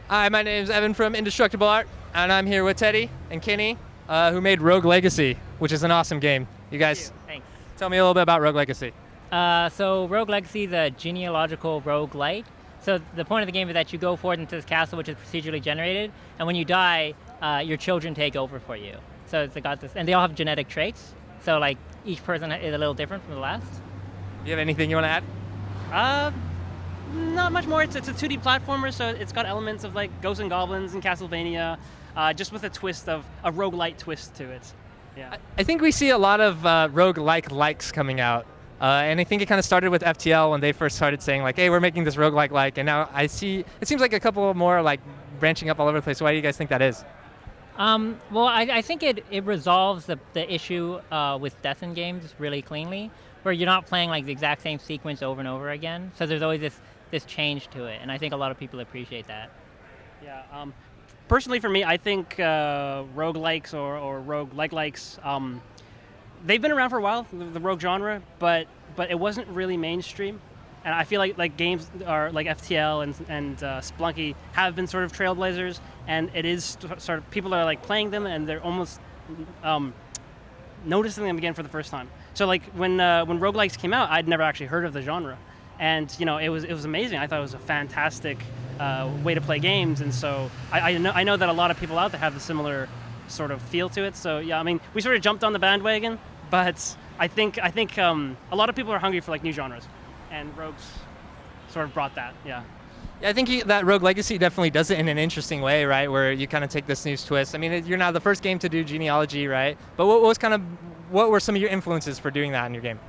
Hi, my name is Evan from Indestructible Art, and I'm here with Teddy and Kenny, who made Rogue Legacy, which is an awesome game. You guys, Thanks. tell me a little bit about Rogue Legacy. So Rogue Legacy is a genealogical roguelite. So the point of the game is that you go forward into this castle, which is procedurally generated, and when you die, your children take over for you. So it's got this, and they all have genetic traits. So like each person is a little different from the last. Do you have anything you want to add? Not much more. It's a 2D platformer, so it's got elements of like Ghosts and Goblins and Castlevania, just with a twist of a roguelite twist to it. Yeah. I think we see a lot of rogue-like likes coming out. And I think it kind of started with FTL when they first started saying like, hey, we're making this roguelike, and now I see, it seems like a couple more like branching up all over the place. Why do you guys think that is? Well, I think it resolves the issue with death in games really cleanly, where you're not playing like the exact same sequence over and over again. So there's always this change to it, and I think a lot of people appreciate that. Yeah. Personally, for me, I think roguelikes or rogue-like-likes, they've been around for a while, the rogue genre, but it wasn't really mainstream. And I feel like games are like FTL and Splunky have been sort of trailblazers, and it is sort of people are like playing them and they're almost noticing them again for the first time. So like when roguelikes came out, I'd never actually heard of the genre, and it was amazing. I thought it was a fantastic way to play games, and so I know that a lot of people out there have a similar sort of feel to it. So yeah, I mean, we sort of jumped on the bandwagon, but I think a lot of people are hungry for like new genres, and Rogues sort of brought that. Yeah. Yeah, I think that Rogue Legacy definitely does it in an interesting way, right? Where you kind of take this new twist. I mean, you're not the first game to do genealogy, right? But what were some of your influences for doing that in your game?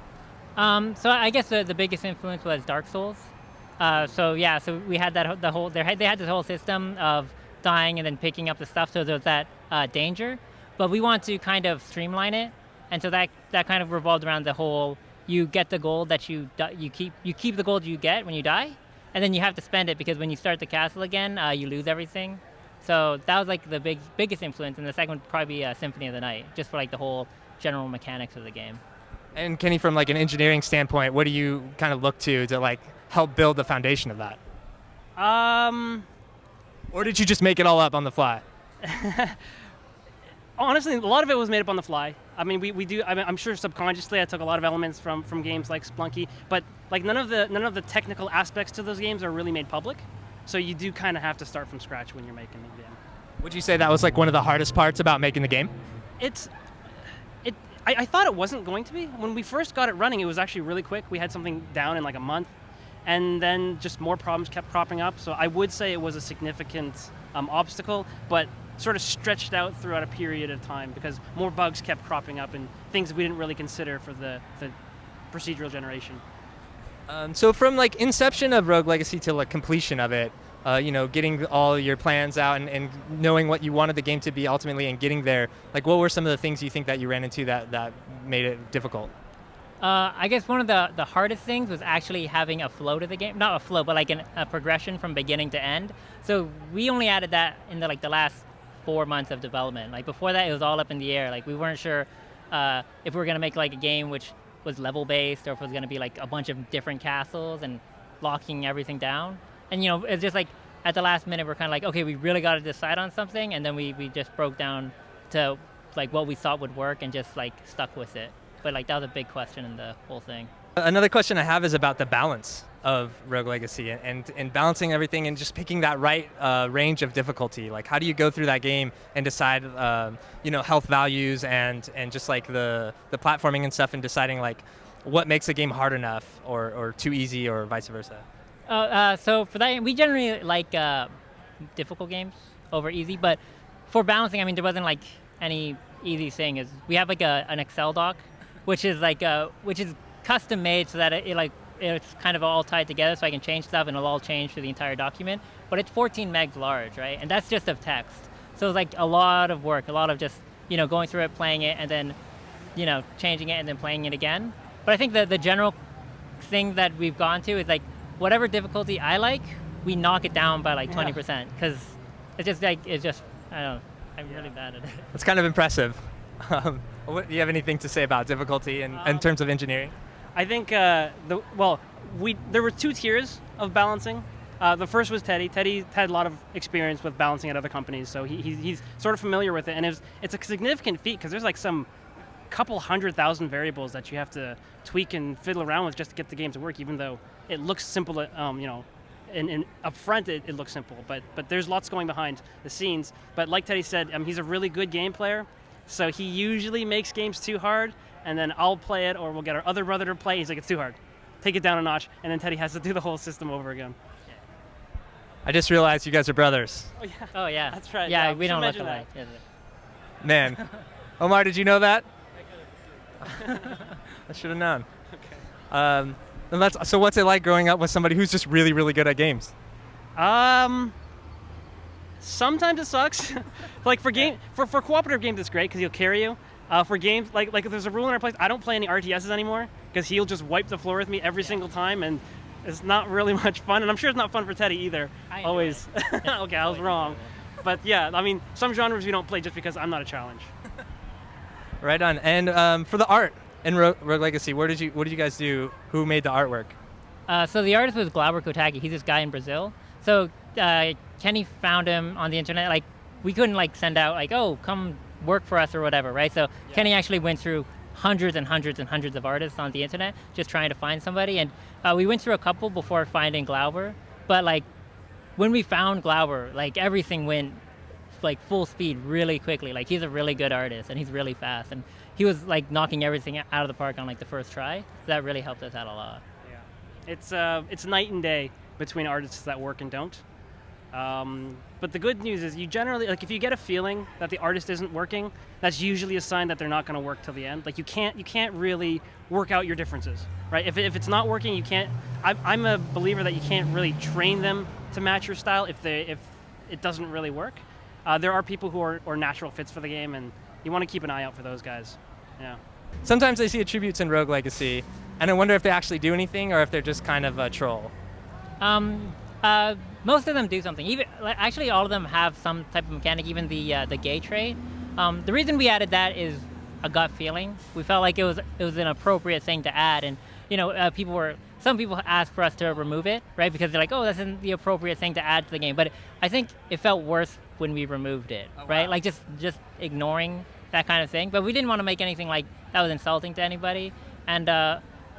So I guess the biggest influence was Dark Souls. So we had they had this whole system of dying and then picking up the stuff, so there was that danger. But we want to kind of streamline it, and so that kind of revolved around the whole: you get the gold that you keep the gold you get when you die, and then you have to spend it because when you start the castle again, you lose everything. So that was like the biggest influence, and the second would probably be Symphony of the Night, just for like the whole general mechanics of the game. And Kenny, from like an engineering standpoint, what do you kind of look to like help build the foundation of that? Or did you just make it all up on the fly? Honestly, a lot of it was made up on the fly. I mean, we do. I mean, I'm sure subconsciously I took a lot of elements from games like Splunky, but like none of the technical aspects to those games are really made public. So you do kind of have to start from scratch when you're making the game. Would you say that was like one of the hardest parts about making the game? I thought it wasn't going to be. When we first got it running, it was actually really quick. We had something down in like a month, and then just more problems kept cropping up. So I would say it was a significant obstacle, but sort of stretched out throughout a period of time because more bugs kept cropping up and things we didn't really consider for the procedural generation. So from like inception of Rogue Legacy to like completion of it, getting all your plans out and knowing what you wanted the game to be ultimately and getting there, like what were some of the things you think that you ran into that made it difficult? I guess one of the hardest things was actually having a flow to the game. Not a flow, but like a progression from beginning to end. So we only added that in the last 4 months of development. Like before that, it was all up in the air. Like we weren't sure if we were going to make like a game which was level based or if it was going to be like a bunch of different castles and locking everything down. And it's just like at the last minute we're kind of like, okay, we really got to decide on something, and then we just broke down to like what we thought would work and just like stuck with it. But like that was a big question in the whole thing. Another question I have is about the balance of Rogue Legacy and balancing everything and just picking that right range of difficulty. Like how do you go through that game and decide health values and just like the platforming and stuff, and deciding like what makes a game hard enough or too easy or vice versa? So for that, we generally like difficult games over easy, but for balancing, I mean, there wasn't like any easy thing. Is we have like an Excel doc, which is custom made so that it's kind of all tied together, so I can change stuff and it'll all change for the entire document. But it's 14 megs large, right? And that's just of text. So it's like a lot of work, a lot of just going through it, playing it, and then changing it and then playing it again. But I think the general thing that we've gone to is like whatever difficulty I like, we knock it down by like 20%, because it's just I don't know, I'm really bad at it. It's kind of impressive. Do you have anything to say about difficulty in terms of engineering? I think there were 2 tiers of balancing. The first was Teddy. Teddy had a lot of experience with balancing at other companies, so he's sort of familiar with it. And it's a significant feat because there's like some couple 100,000 variables that you have to tweak and fiddle around with just to get the game to work, even though it looks simple, and up front it looks simple, but there's lots going behind the scenes. But like Teddy said, he's a really good game player, so he usually makes games too hard, and then I'll play it, or we'll get our other brother to play. He's like, it's too hard. Take it down a notch, and then Teddy has to do the whole system over again. I just realized you guys are brothers. Oh yeah. Oh yeah. That's right. Yeah, Yeah, we don't look should mention alike. Man. Omar, did you know that? I should have known. Okay. So what's it like growing up with somebody who's just really, really good at games? Sometimes it sucks. Like for cooperative games, it's great because he'll carry you. For games like if there's a rule in our place, I don't play any RTSs anymore because he'll just wipe the floor with me every single time, and it's not really much fun. And I'm sure it's not fun for Teddy either. Always. Okay, I was wrong. But yeah, I mean, some genres we don't play just because I'm not a challenge. Right on. And for the art in Rogue Legacy, what did you guys do? Who made the artwork? So the artist was Glauber Kotagi. He's this guy in Brazil. So Kenny found him on the internet. Like, we couldn't like send out like, oh, come work for us or whatever, right? So Kenny actually went through hundreds and hundreds and hundreds of artists on the internet just trying to find somebody. And we went through a couple before finding Glauber. But like when we found Glauber, like everything went like full speed really quickly. Like he's a really good artist and he's really fast, and he was like knocking everything out of the park on like the first try. That really helped us out a lot. Yeah, it's night and day between artists that work and don't. But the good news is you generally, like if you get a feeling that the artist isn't working, that's usually a sign that they're not going to work till the end. Like you can't really work out your differences, right? If it's not working, you can't. I'm a believer that you can't really train them to match your style if it doesn't really work. There are people who are natural fits for the game, and you want to keep an eye out for those guys. Yeah. Sometimes I see attributes in Rogue Legacy, and I wonder if they actually do anything or if they're just kind of a troll. Most of them do something. Even actually, all of them have some type of mechanic. Even the gay trait. The reason we added that is a gut feeling. We felt like it was an appropriate thing to add, and some people asked for us to remove it, right? Because they're like, oh, that's the appropriate thing to add to the game. But I think it felt worse when we removed it, right? Wow. Like just ignoring that kind of thing. But we didn't want to make anything like that was insulting to anybody. And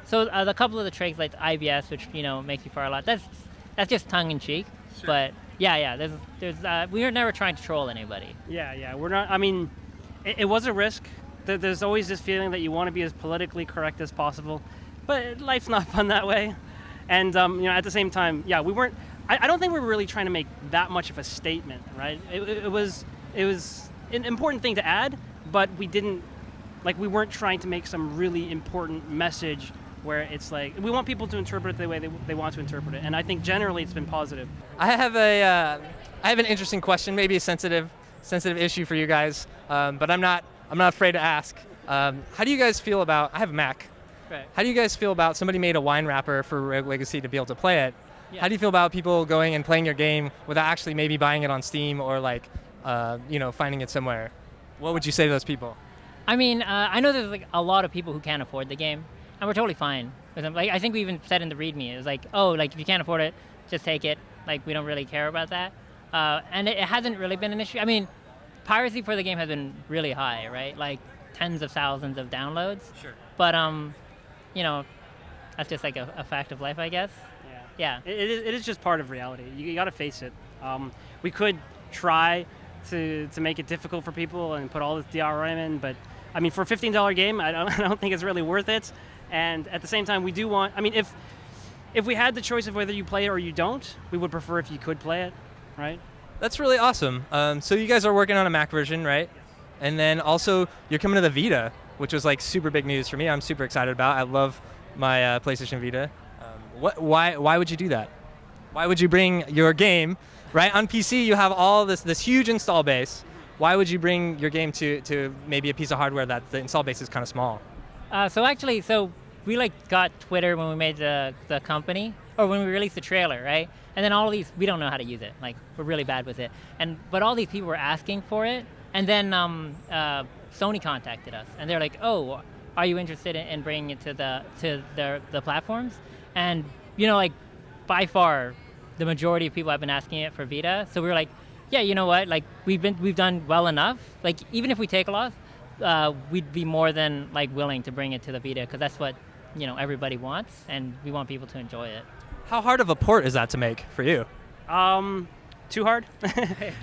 so the couple of the traits like IBS, which makes you fire a lot. That's just tongue in cheek. Sure. But yeah. There's we were never trying to troll anybody. Yeah. We're not. I mean, it was a risk. There's always this feeling that you want to be as politically correct as possible, but life's not fun that way. And at the same time, yeah, we weren't. I don't think we were really trying to make that much of a statement, right? It was an important thing to add, but we weren't trying to make some really important message where it's like we want people to interpret it the way they want to interpret it, and I think generally it's been positive. I have an interesting question, maybe a sensitive issue for you guys, but I'm not afraid to ask. How do you guys feel about? I have a Mac. Right. How do you guys feel about somebody made a wine wrapper for Rogue Legacy to be able to play it? Yeah. How do you feel about people going and playing your game without actually maybe buying it on Steam or like finding it somewhere? What would you say to those people? I mean, I know there's like a lot of people who can't afford the game, and we're totally fine with them. Like I think we even said in the README, it was like, oh, like if you can't afford it, just take it. Like we don't really care about that, and it hasn't really been an issue. I mean, piracy for the game has been really high, right? Like tens of thousands of downloads. Sure. But that's just like a fact of life, I guess. Yeah. It is just part of reality. You got to face it. We could try to make it difficult for people and put all this DRM in, but I mean, for a $15 game, I don't think it's really worth it. And at the same time, we do want. I mean, if we had the choice of whether you play it or you don't, we would prefer if you could play it, right? That's really awesome. So you guys are working on a Mac version, right? And then also you're coming to the Vita, which was like super big news for me. I'm super excited about. I love my PlayStation Vita. Why would you do that? Why would you bring your game, right? On PC, you have all this huge install base. Why would you bring your game to maybe a piece of hardware that the install base is kind of small? So we like got Twitter when we made the company, or when we released the trailer, right? And then all of these, we don't know how to use it. Like we're really bad with it. But all these people were asking for it, and then Sony contacted us, and they're like, oh, are you interested in bringing it to the platforms? And like by far the majority of people have been asking it for Vita. So we were like, yeah, you know what? Like we've done well enough. Like even if we take a loss, we'd be more than like willing to bring it to the Vita because that's what everybody wants, and we want people to enjoy it. How hard of a port is that to make for you? Too hard.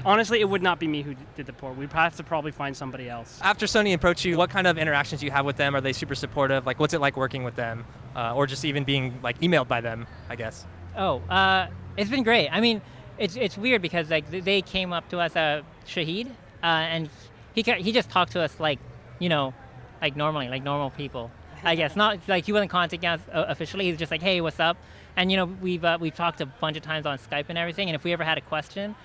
Honestly, it would not be me who did the port. We'd have to probably find somebody else. After Sony approached you, what kind of interactions do you have with them? Are they super supportive? Like, what's it like working with them, or just even being like emailed by them? I guess. Oh, it's been great. I mean, it's weird because like they came up to us, Shahid, and he just talked to us like like normally, like normal people. I guess not like he wasn't contacting us officially. He's just like, hey, what's up? And we've talked a bunch of times on Skype and everything. And if we ever had a question,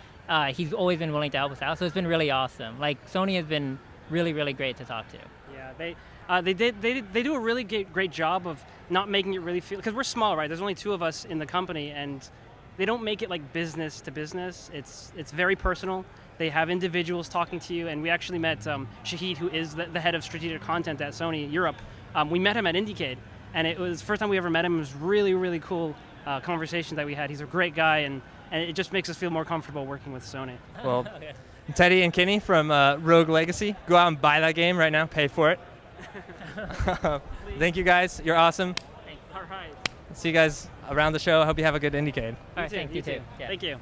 he's always been willing to help us out. So it's been really awesome. Like Sony has been really, really great to talk to. Yeah, they do a really great job of not making it really feel, because we're small, right? There's only 2 of us in the company, and they don't make it like business to business. It's very personal. They have individuals talking to you, and we actually met Shahid, who is the head of strategic content at Sony Europe. We met him at IndieCade, and it was the first time we ever met him. It was really, really cool conversation that we had. He's a great guy, and it just makes us feel more comfortable working with Sony. Well, Teddy and Kenny from Rogue Legacy, go out and buy that game right now. Pay for it. Thank you guys. You're awesome. Thanks. All right. See you guys around the show. I hope you have a good IndieCade. All right, thank you too. Yeah. Thank you.